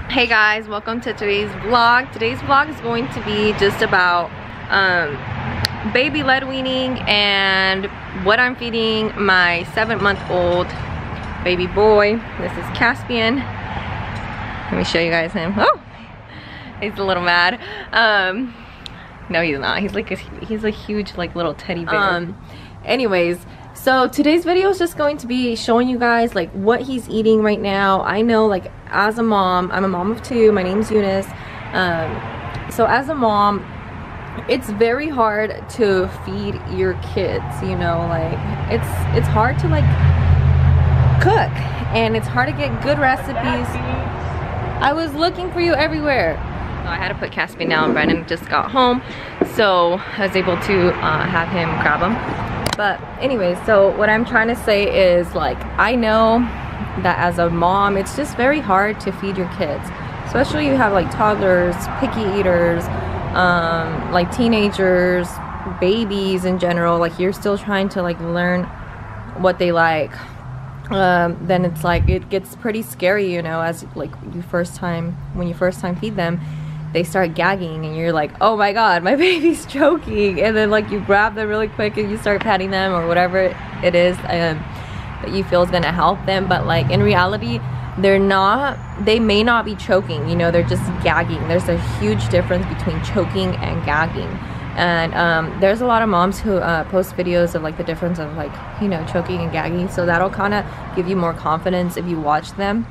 Hey guys, welcome to today's vlog. Today's vlog is going to be just about baby led weaning and what I'm feeding my 7-month-old baby boy. This is Caspian. Let me show you guys him. Oh, he's a little mad. No, he's not. He's a huge like little teddy bear. Anyways, so today's video is just going to be showing you guys like what he's eating right now. I know, like, as a mom, I'm a mom of 2. My name's Eunice. So as a mom, it's very hard to feed your kids, you know, like it's hard to like cook, and it's hard to get good recipes. I was looking for you everywhere. So I had to put Caspian down. Brandon just got home, so I was able to have him grab him. But anyways, so what I'm trying to say is, like, I know that as a mom, it's just very hard to feed your kids, especially you have like toddlers, picky eaters, like teenagers, babies in general. Like, you're still trying to like learn what they like. Then it's like it gets pretty scary, you know, as like when you first time feed them, they start gagging and you're like, oh my god, my baby's choking, and then like you grab them really quick and you start patting them or whatever it is that you feel is gonna help them. But like in reality, they may not be choking, you know, they're just gagging. There's a huge difference between choking and gagging. And there's a lot of moms who post videos of like the difference of, like, you know, choking and gagging, so that'll kind of give you more confidence if you watch them.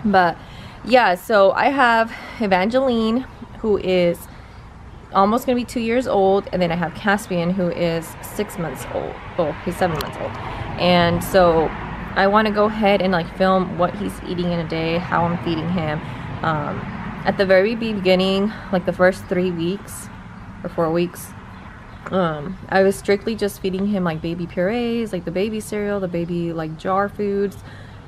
But yeah, so I have Evangeline, who is almost gonna be 2 years old, and then I have Caspian, who is 6 months old. Oh, he's 7 months old. And so I want to go ahead and like film what he's eating in a day, how I'm feeding him. At the very beginning, like the first 3 weeks or 4 weeks, I was strictly just feeding him like baby purees, like the baby cereal, the baby like jar foods.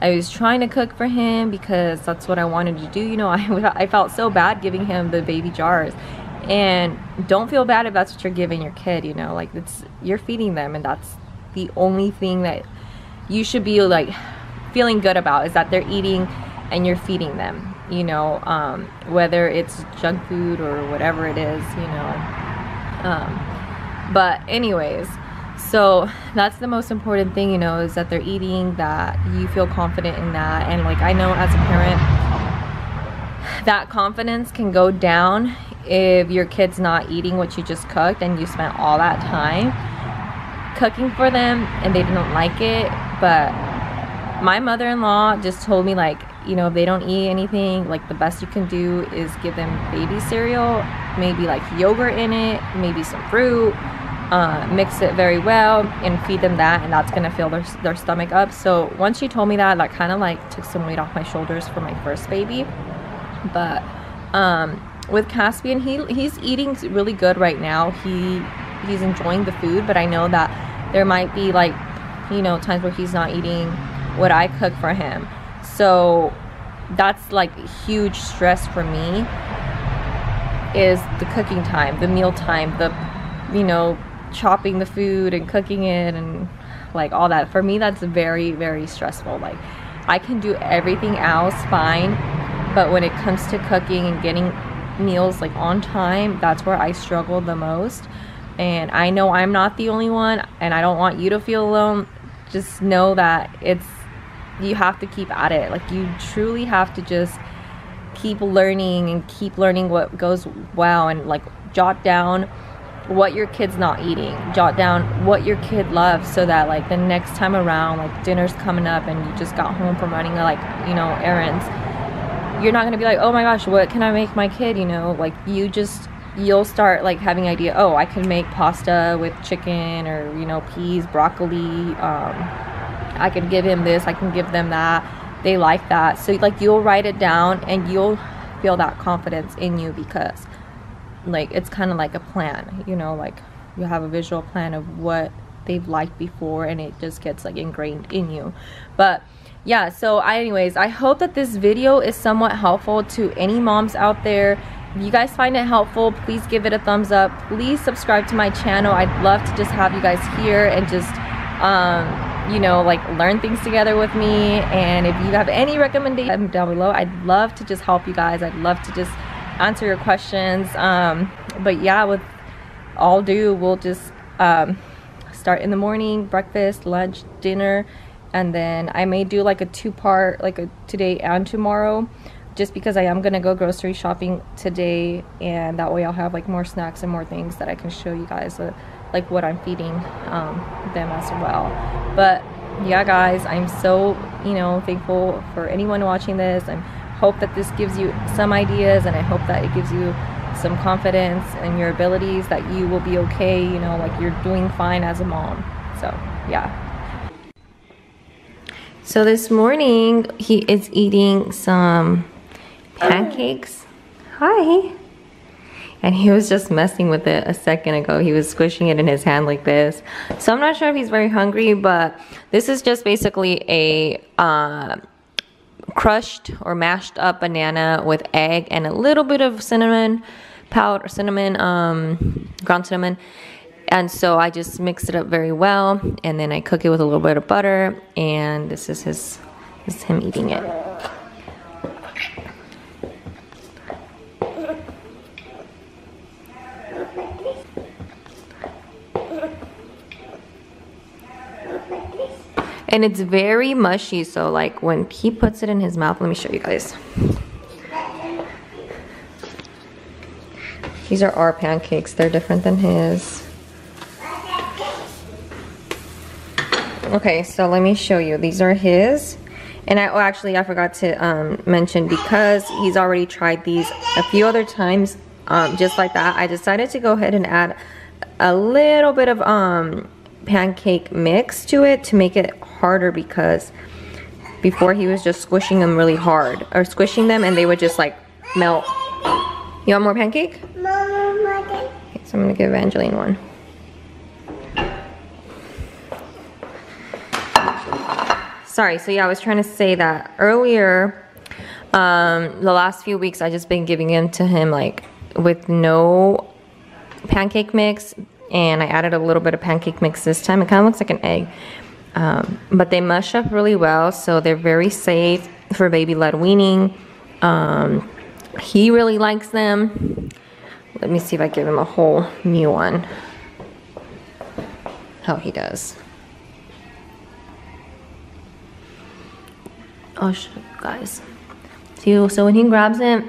I was trying to cook for him because that's what I wanted to do, you know. I felt so bad giving him the baby jars, and don't feel bad if that's what you're giving your kid, you know, like you're feeding them, and that's the only thing that you should be like feeling good about, is that they're eating and you're feeding them, you know, whether it's junk food or whatever it is, you know. But anyways, so that's the most important thing, you know, is that they're eating, that you feel confident in that. And like, I know as a parent, that confidence can go down if your kid's not eating what you just cooked and you spent all that time cooking for them and they didn't like it. But my mother-in-law just told me, like, you know, if they don't eat anything, like, the best you can do is give them baby cereal, maybe like yogurt in it, maybe some fruit, mix it very well and feed them that, and that's gonna fill their stomach up. So once she told me that, that kind of like took some weight off my shoulders for my first baby. But with Caspian, he's eating really good right now. He's enjoying the food, but I know that there might be, like, you know, times where he's not eating what I cook for him. So that's like huge stress for me, is the cooking time, the meal time, the, you know, chopping the food and cooking it and like all that. For me, that's very, very stressful. Like, I can do everything else fine, but when it comes to cooking and getting meals like on time, that's where I struggle the most. And I know I'm not the only one, and I don't want you to feel alone. Just know that you have to keep at it. Like, you truly have to just keep learning and keep learning what goes well, and like jot down what your kid's not eating, jot down what your kid loves, so that like the next time around, like dinner's coming up and you just got home from running like, you know, errands, you're not gonna be like, oh my gosh, what can I make my kid, you know. Like, you'll start like having idea, oh, I can make pasta with chicken, or, you know, peas, broccoli, I can give him this, I can give them that, they like that. So like, you'll write it down and you'll feel that confidence in you, because like, it's kind of like a plan, you know, like you have a visual plan of what they've liked before, and it just gets like ingrained in you. But yeah, so anyways, I hope that this video is somewhat helpful to any moms out there. If you guys find it helpful, please give it a thumbs up. Please subscribe to my channel. I'd love to just have you guys here and just you know, like learn things together with me. And if you have any recommendations down below, I'd love to just help you guys. I'd love to just answer your questions. But yeah, with all due, we'll just start in the morning, breakfast, lunch, dinner, and then I may do like a two-part, like a today and tomorrow, just because I am gonna go grocery shopping today, and that way I'll have like more snacks and more things that I can show you guys, like what I'm feeding them as well. But yeah guys, I'm so, you know, thankful for anyone watching this. I hope that this gives you some ideas, and I hope that it gives you some confidence in your abilities, that you will be okay, you know, like you're doing fine as a mom. So yeah. So this morning he is eating some pancakes. Hi. And he was just messing with it a second ago. He was squishing it in his hand like this. So I'm not sure if he's very hungry, but this is just basically a crushed or mashed up banana with egg and a little bit of cinnamon powder, ground cinnamon. And so I just mix it up very well, and then I cook it with a little bit of butter, and this is him eating it. And it's very mushy, so like when he puts it in his mouth, let me show you guys. These are our pancakes. They're different than his. Okay, so let me show you. These are his. And I forgot to mention, because he's already tried these a few other times, just like that, I decided to go ahead and add a little bit of pancake mix to it to make it harder, because before he was just squishing them really hard, or squishing them and they would just like melt. You want more pancake? Okay, so I'm gonna give Evangeline one. Sorry, so yeah, I was trying to say that earlier, the last few weeks I just been giving him to him like with no pancake mix, and I added a little bit of pancake mix this time. It kind of looks like an egg, but they mush up really well, so they're very safe for baby-led weaning. He really likes them. Let me see if I give him a whole new one. How he does. I'll show you guys. See, so when he grabs it,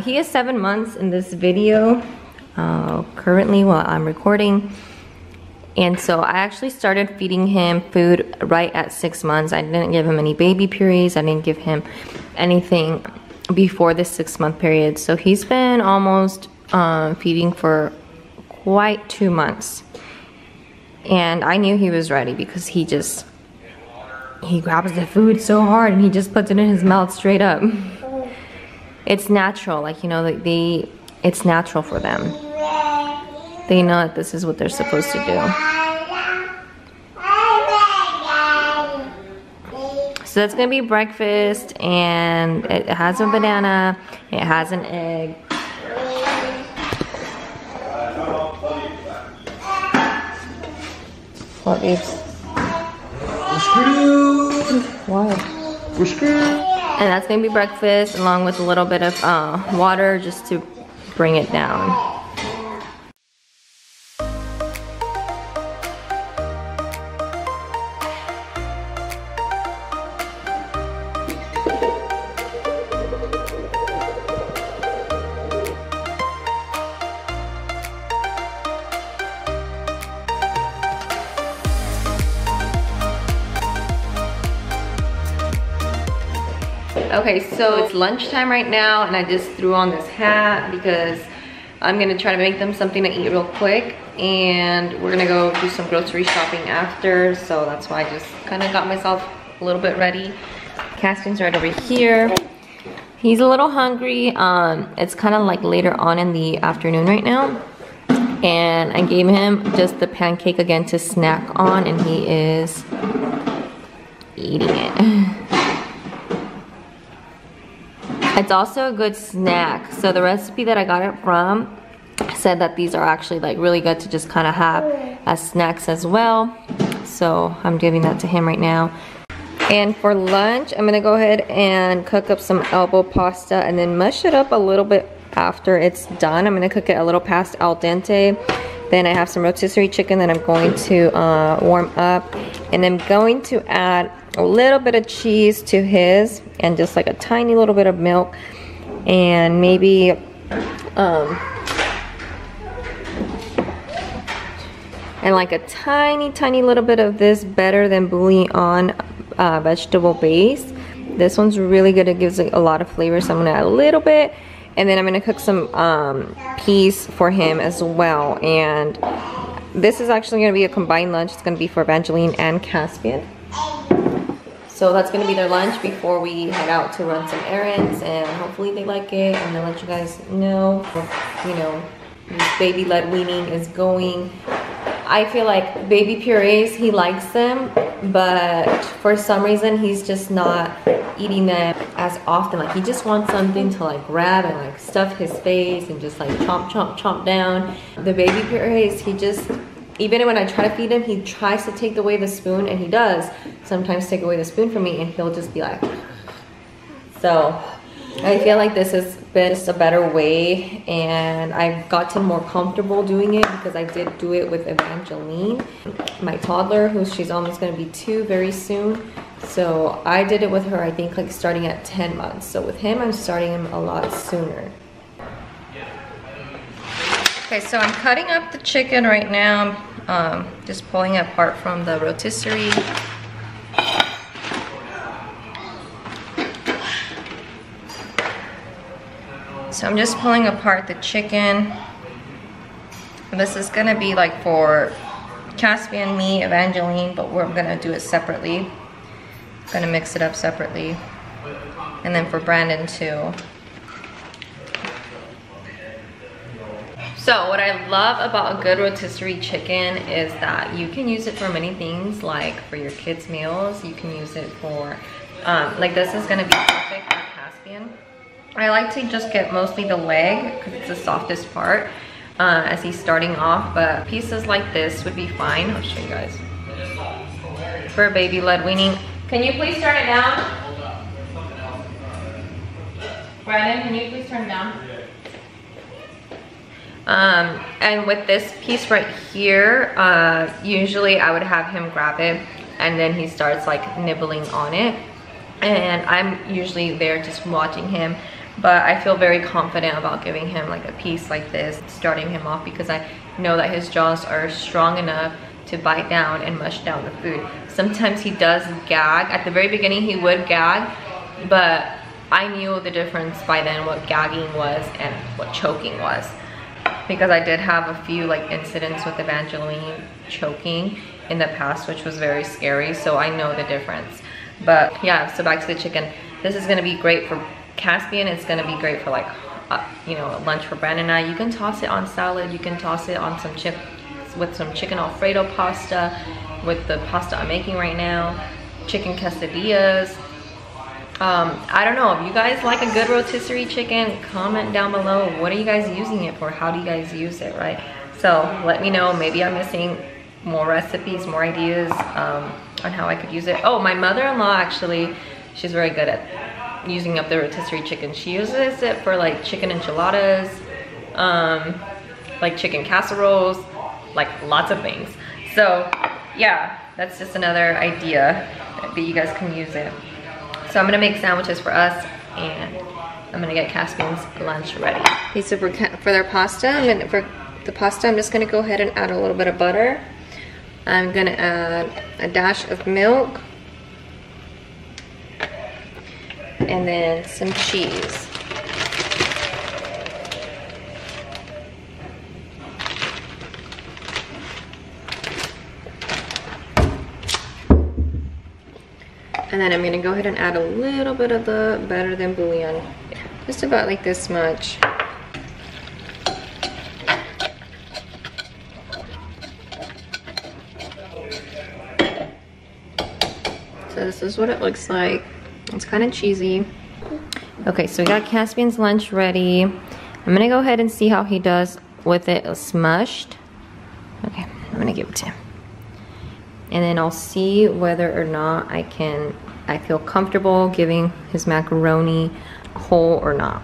he is 7 months in this video currently while I'm recording. And so I actually started feeding him food right at 6 months. I didn't give him any baby purees. I didn't give him anything before the 6 month period. So he's been almost feeding for quite 2 months. And I knew he was ready, because he grabs the food so hard and he just puts it in his mouth straight up. It's natural, like, you know, like it's natural for them. They know that this is what they're supposed to do. So that's gonna be breakfast, and it has a banana, it has an egg. What, babes? We're screwed. Why? We're screwed. And that's gonna be breakfast, along with a little bit of water just to bring it down. Okay, so it's lunchtime right now, and I just threw on this hat because I'm gonna try to make them something to eat real quick, and we're gonna go do some grocery shopping after, so that's why I just kind of got myself a little bit ready. Caston's right over here. He's a little hungry. It's kind of like later on in the afternoon right now, and I gave him just the pancake again to snack on, and he is eating it. It's also a good snack. So the recipe that I got it from said that these are actually like really good to just kind of have as snacks as well. So I'm giving that to him right now. And for lunch, I'm gonna go ahead and cook up some elbow pasta and then mush it up a little bit after it's done. I'm gonna cook it a little past al dente. Then I have some rotisserie chicken that I'm going to warm up. And I'm going to add a little bit of cheese to his and just like a tiny little bit of milk. And maybe and like a tiny little bit of this better than bouillon vegetable base. This one's really good. It gives it a lot of flavor, so I'm gonna add a little bit. And then I'm gonna cook some peas for him as well. And this is actually gonna be a combined lunch. It's gonna be for Evangeline and Caspian. So that's gonna be their lunch before we head out to run some errands, and hopefully they like it. And I'll let you guys know, you know, this baby-led weaning is going. I feel like baby purees, he likes them, but for some reason he's just not eating them as often. Like he just wants something to like grab and like stuff his face and just like chomp down. The baby purees, he just, even when I try to feed him, he tries to take away the spoon, and he does sometimes take away the spoon from me, and he'll just be like, so I feel like this has been just a better way, and I've gotten more comfortable doing it because I did do it with Evangeline, my toddler, who she's almost going to be 2 very soon. So I did it with her, I think like starting at 10 months. So with him, I'm starting him a lot sooner. Okay, so I'm cutting up the chicken right now. Just pulling it apart from the rotisserie. So I'm just pulling apart the chicken. And this is gonna be like for Caspian, me, Evangeline, but we're gonna do it separately. Gonna mix it up separately. And then for Brandon too. So what I love about a good rotisserie chicken is that you can use it for many things, like for your kids' meals. You can use it for, like this is gonna be perfect for Caspian. I like to just get mostly the leg because it's the softest part as he's starting off, but pieces like this would be fine. I'll show you guys. For a baby-led weaning. Can you please turn it down? Brandon, can you please turn it down? And with this piece right here, usually I would have him grab it and then he starts like nibbling on it. And I'm usually there just watching him, but I feel very confident about giving him like a piece like this, starting him off, because I know that his jaws are strong enough to bite down and mush down the food. Sometimes he does gag. At the very beginning he would gag, but I knew the difference by then, what gagging was and what choking was. Because I did have a few like incidents with Evangeline choking in the past, which was very scary, so I know the difference. But yeah, so back to the chicken. This is gonna be great for Caspian. It's gonna be great for like, you know, lunch for Brandon and I. You can toss it on salad. You can toss it on some chips with some chicken Alfredo pasta, with the pasta I'm making right now, chicken quesadillas. I don't know, if you guys like a good rotisserie chicken, comment down below. What are you guys using it for? How do you guys use it, right? So let me know. Maybe I'm missing more recipes, more ideas on how I could use it. Oh, my mother-in-law actually, she's very good at using up the rotisserie chicken. She uses it for like chicken enchiladas, like chicken casseroles, like lots of things. So yeah, that's just another idea that you guys can use it. So I'm gonna make sandwiches for us, and I'm gonna get Caspian's lunch ready. Okay, so for their pasta, I'm just gonna go ahead and add a little bit of butter. I'm gonna add a dash of milk, and then some cheese. And then I'm gonna go ahead and add a little bit of the better than bouillon, just about like this much. So this is what it looks like. It's kind of cheesy. Okay, so we got Caspian's lunch ready. I'm gonna go ahead and see how he does with it smushed. Okay, I'm gonna give it to him. And then I'll see whether or not I feel comfortable giving his macaroni whole or not.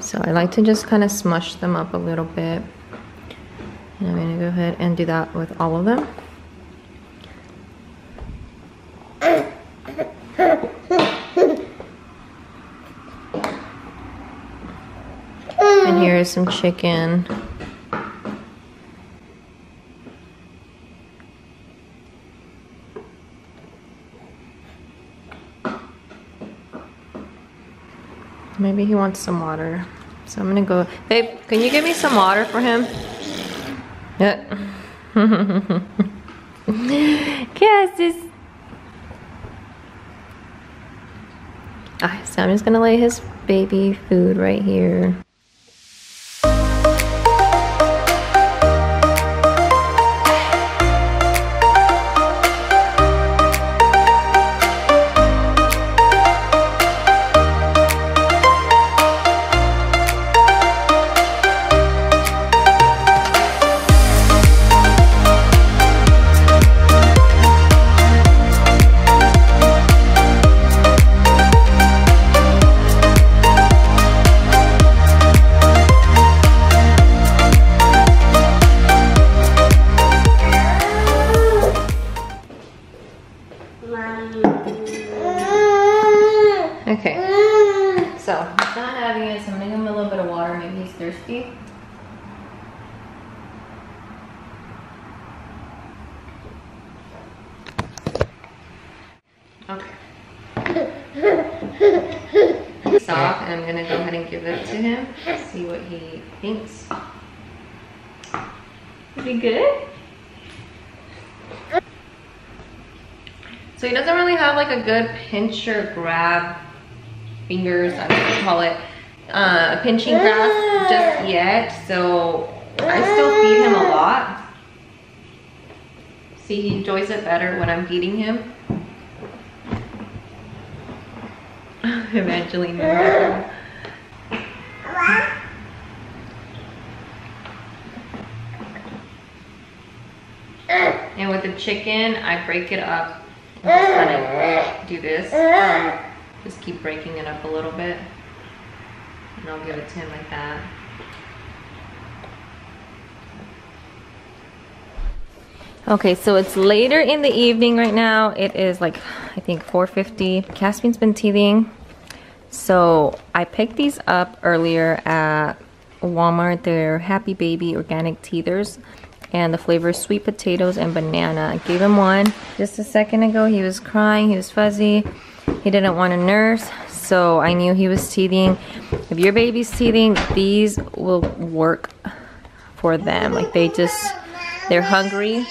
So I like to just kind of smush them up a little bit. And I'm gonna go ahead and do that with all of them. And here is some chicken. Maybe he wants some water. So I'm gonna go, babe, can you give me some water for him? Yeah. Kisses. Alright, so I'm just gonna lay his baby food right here. Okay, so he's not having it, so I'm gonna give him a little bit of water. Maybe he's thirsty. Okay. Stop, and I'm gonna go ahead and give it to him. See what he thinks. Is he good? So he doesn't really have like a good pinch or grab fingers, I don't know what you call it, pinching grasp just yet. So I still feed him a lot. See, he enjoys it better when I'm feeding him. Evangeline. And with the chicken, I break it up. Just kind of do this. Just keep breaking it up a little bit. And I'll give it to him like that. Okay, so it's later in the evening right now. It is like, I think 4:50. Caspian's been teething. So I picked these up earlier at Walmart. They're Happy Baby organic teethers. And the flavor is sweet potatoes and banana. I gave him one just a second ago. He was crying, he was fuzzy. He didn't want to nurse, so I knew he was teething. If your baby's teething, these will work for them. Like they're hungry.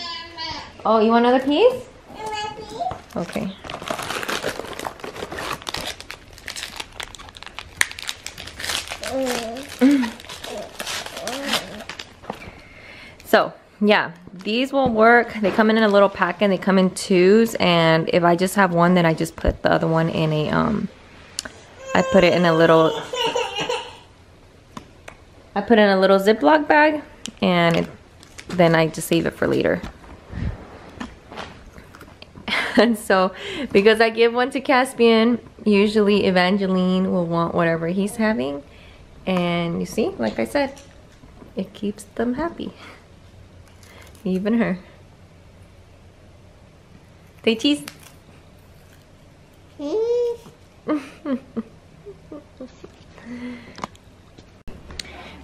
Oh, you want another piece? Okay. So, yeah, these will work. They come in a little pack and they come in 2s, and if I just have one, then I just put the other one in a I put it in a little Ziploc bag, and then I just save it for later. And so because I give one to Caspian, usually Evangeline will want whatever he's having, and you see, like I said, it keeps them happy. Even her. Say cheese.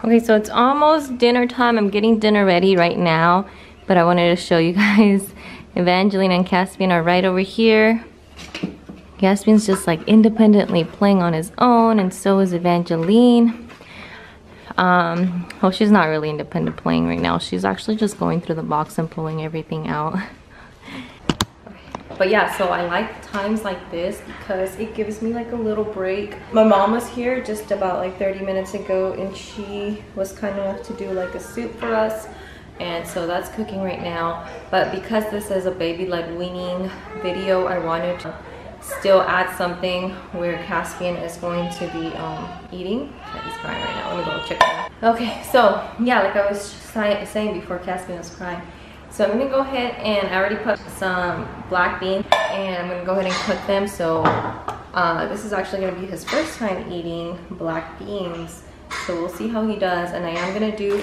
Okay, so it's almost dinner time. I'm getting dinner ready right now, but I wanted to show you guys. Evangeline and Caspian are right over here. Caspian's just like independently playing on his own, and so is Evangeline. Well, she's not really independent playing right now. She's actually just going through the box and pulling everything out. But yeah, so I like times like this because it gives me like a little break. My mom was here just about like 30 minutes ago, and she was kind enough to do like a soup for us. And so that's cooking right now. But because this is a baby-led weaning video, I wanted to still add something where Caspian is going to be eating. He's crying right now. Let me go check him. Okay, so yeah, like I was saying before, Caspian was crying. So I'm gonna go ahead and I already put some black beans and I'm gonna go ahead and cook them. So this is actually gonna be his first time eating black beans. So we'll see how he does. And I am gonna do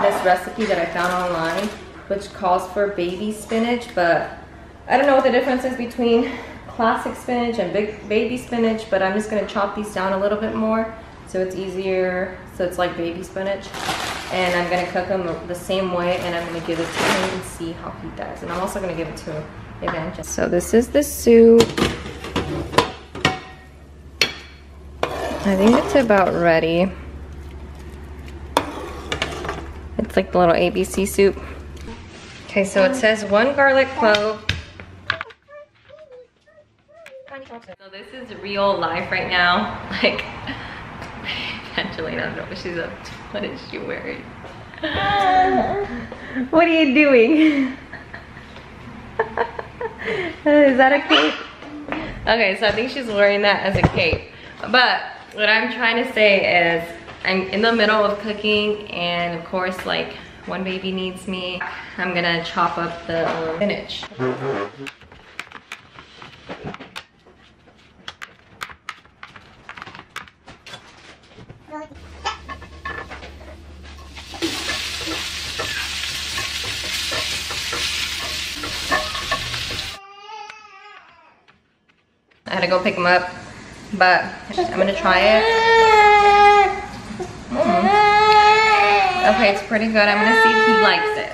this recipe that I found online, which calls for baby spinach, but I don't know what the difference is between classic spinach and big baby spinach, but I'm just gonna chop these down a little bit more so it's easier, so it's like baby spinach. And I'm gonna cook them the same way and I'm gonna give it to him and see how he does. And I'm also gonna give it to Evangeline. So this is the soup. I think it's about ready. It's like the little ABC soup. Okay, so it says 1 garlic clove. So this is real life right now. Like, Evangeline, I don't know what she's up to. What is she wearing? What are you doing? Is that a cape? Okay, so I think she's wearing that as a cape. But what I'm trying to say is I'm in the middle of cooking, and of course, like, one baby needs me. I'm gonna chop up the spinach. I had to go pick him up, but I'm gonna try it. Okay, it's pretty good. I'm gonna see if he likes it.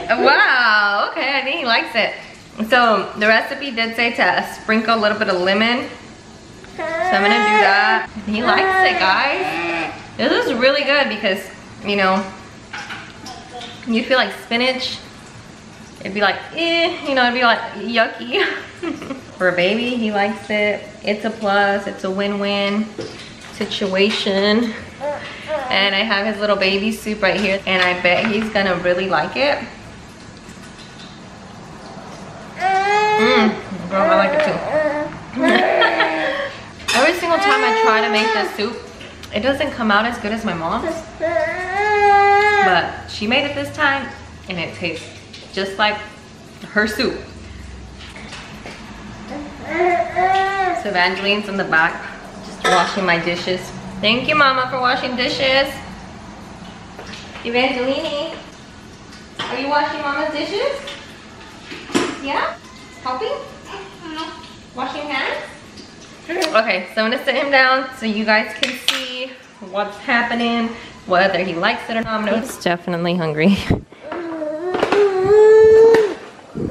Wow, okay, I think he likes it. So the recipe did say to sprinkle a little bit of lemon. So I'm gonna do that. He likes it, guys. This is really good because, you know, you feel like spinach, it'd be like, you know, it'd be like yucky. For a baby, he likes it. It's a plus, it's a win-win situation. And I have his little baby soup right here, and I bet he's gonna really like it. Girl, I like it too. Every single time I try to make this soup, it doesn't come out as good as my mom's. But she made it this time, and it tastes just like her soup. So Evangeline's in the back, just washing my dishes. Thank you, Mama, for washing dishes. Evangeline, are you washing Mama's dishes? Yeah? Helping? Washing hands? Okay, so I'm gonna sit him down so you guys can see what's happening, whether he likes it or not. He's definitely hungry.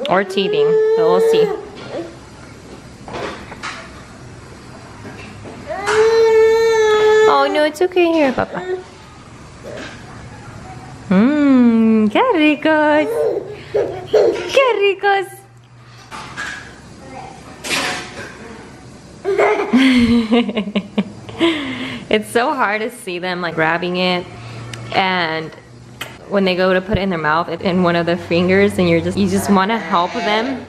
Or teething, but we'll see. Oh no, it's okay here, Papa. Qué ricos. Qué ricos. It's so hard to see them like grabbing it, and when they go to put it in their mouth, in one of their fingers, and you just want to help them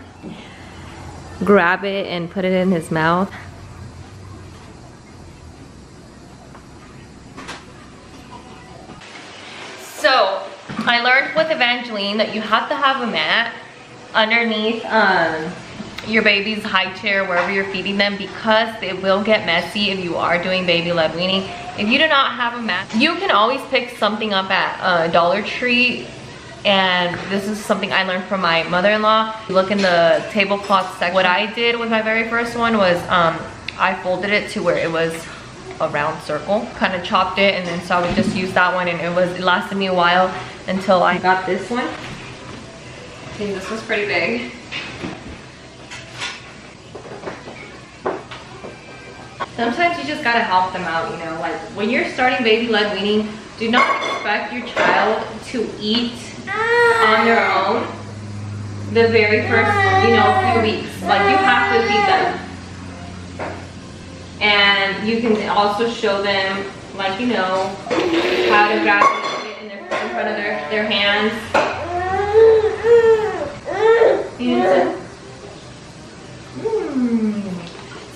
grab it and put it in his mouth. So I learned with Evangeline that you have to have a mat underneath your baby's high chair wherever you're feeding them, because it will get messy if you are doing baby-led weaning. If you do not have a mat, you can always pick something up at Dollar Tree, and this is something I learned from my mother-in-law. Look in the tablecloth section. What I did with my very first one was I folded it to where it was a round circle, kind of chopped it, and then so I would just use that one, and it lasted me a while until I got this one. I think this was pretty big. Sometimes you just gotta help them out, you know, like when you're starting baby-led weaning, do not expect your child to eat on their own the very first, you know, few weeks. Like, you have to feed them. And you can also show them, like, you know, how to grab it in front of their hands.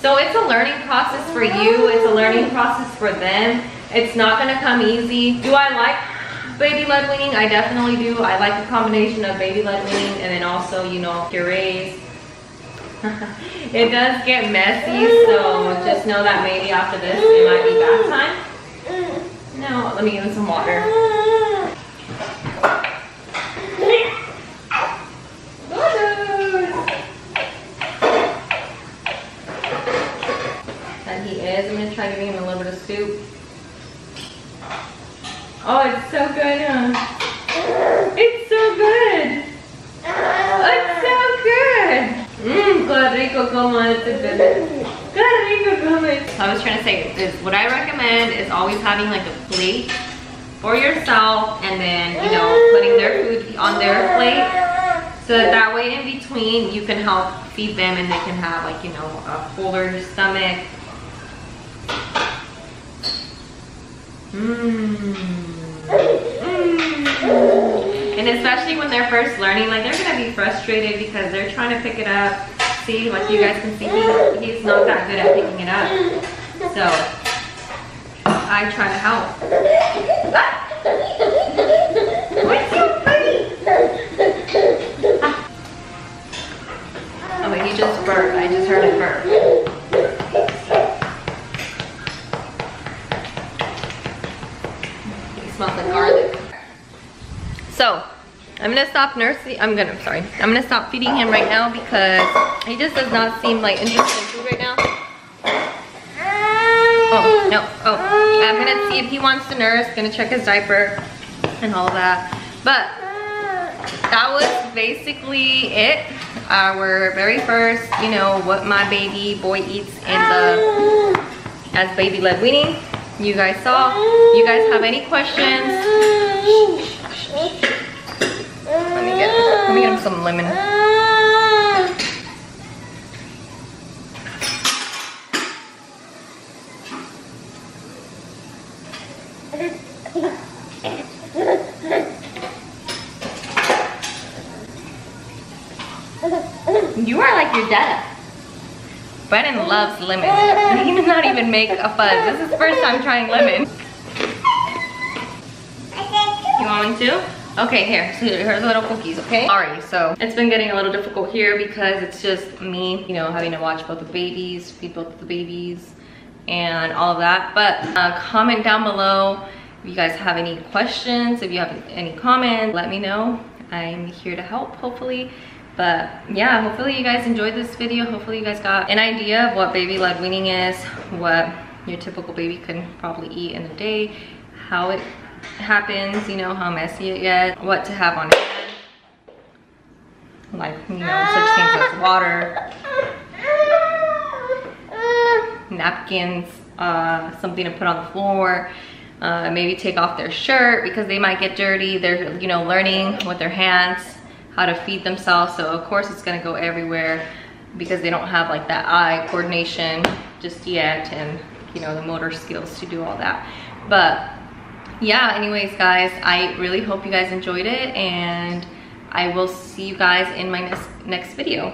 So it's a learning process for you. It's a learning process for them. It's not gonna come easy. Do I like baby-led weaning? I definitely do. I like a combination of baby-led weaning and then also, you know, purees. It does get messy, so just know that maybe after this it might be bath time. No, let me give him some water. And he is. I'm gonna try giving him a little bit of soup. Oh, it's so good, huh? It's so good. It's so good. Qué rico como este bebé. Qué rico como este. I was trying to say is what I recommend is always having like a plate for yourself and then, you know, putting their food on their plate. So that way in between you can help feed them and they can have like, you know, a fuller stomach. And especially when they're first learning, like they're gonna be frustrated because they're trying to pick it up. See, like you guys can see, he's not that good at picking it up. So I try to help. What's so funny? Oh wait, he just burped. I just heard him burp. He smells like garlic. So I'm gonna stop I'm gonna stop feeding him right now because he just does not seem like interested in food right now. Oh, no, oh. I'm gonna see if he wants to nurse, gonna check his diaper and all that. But that was basically it. Our very first, you know, what my baby boy eats in as baby-led weaning. You guys saw. You guys have any questions? Let me get him some lemon. You are like your dad. Brennan loves lemon. He did not even make a fuzz. This is the first time trying lemon. You want me to? Okay, here's little cookies, okay? Sorry, so it's been getting a little difficult here because it's just me, you know, having to watch both the babies, feed both of the babies, and all of that. But comment down below if you guys have any questions, if you have any comments, let me know. I'm here to help, hopefully. But yeah, hopefully you guys enjoyed this video. Hopefully you guys got an idea of what baby-led weaning is, what your typical baby can probably eat in a day, how it happens, you know, how messy it gets, what to have on hand, like, you know, such things as water, napkins, something to put on the floor, maybe take off their shirt because they might get dirty. They're, you know, learning with their hands how to feed themselves, so of course it's gonna go everywhere because they don't have like that eye coordination just yet and, you know, the motor skills to do all that. But yeah, anyways guys, I really hope you guys enjoyed it and I will see you guys in my next video.